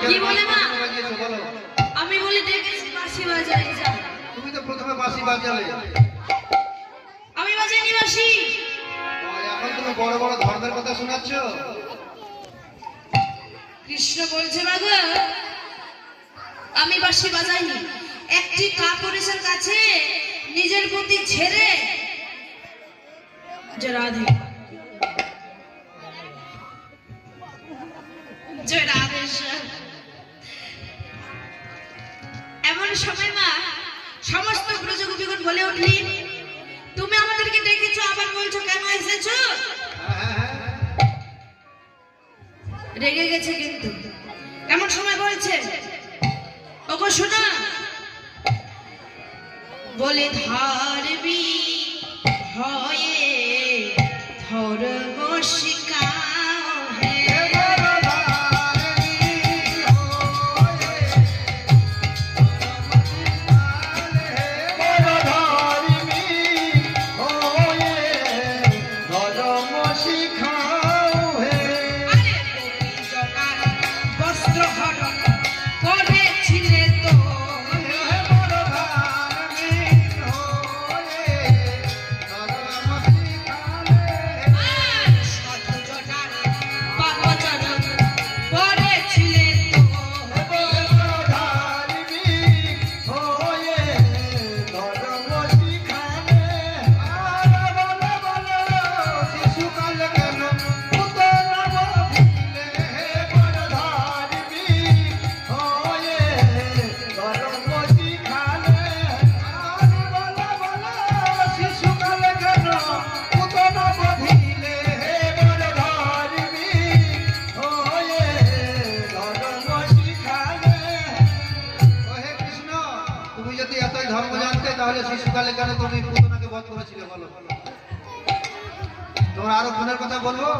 কি বলে মা? আমি বলি দেখেছি বাঁশি বাজাই যা। তুমি তো প্রথমে বাঁশি বাজালে। আমি বাজাইনি বাঁশি। এখন তুমি বড় বড় ধর্মের কথা শোনাচ্ছ। কৃষ্ণ বলছে বাবা আমি বাঁশি বাজাইনি। একটি কাপুরুষের কাছে নিজের প্রতি ছেড়ে যে রাধে জয় রাধেশ্বর। এমন সময় মা সমস্ত ব্রজগোপীগণ বলে উঠলি তুমি আমাদেরকে ডেকেছো আবার বলছো কেন এসেছো? রেগে গেছে কিন্তু। এমন সময় বলছে ওগো শোনা বলে ধরবি হয়ে ধর্ম শিখাও হে শিশুকালে কেন তুমি পুতনাকে বধ করেছিলে বলো? তোমার আরো গুণের কথা বলবো।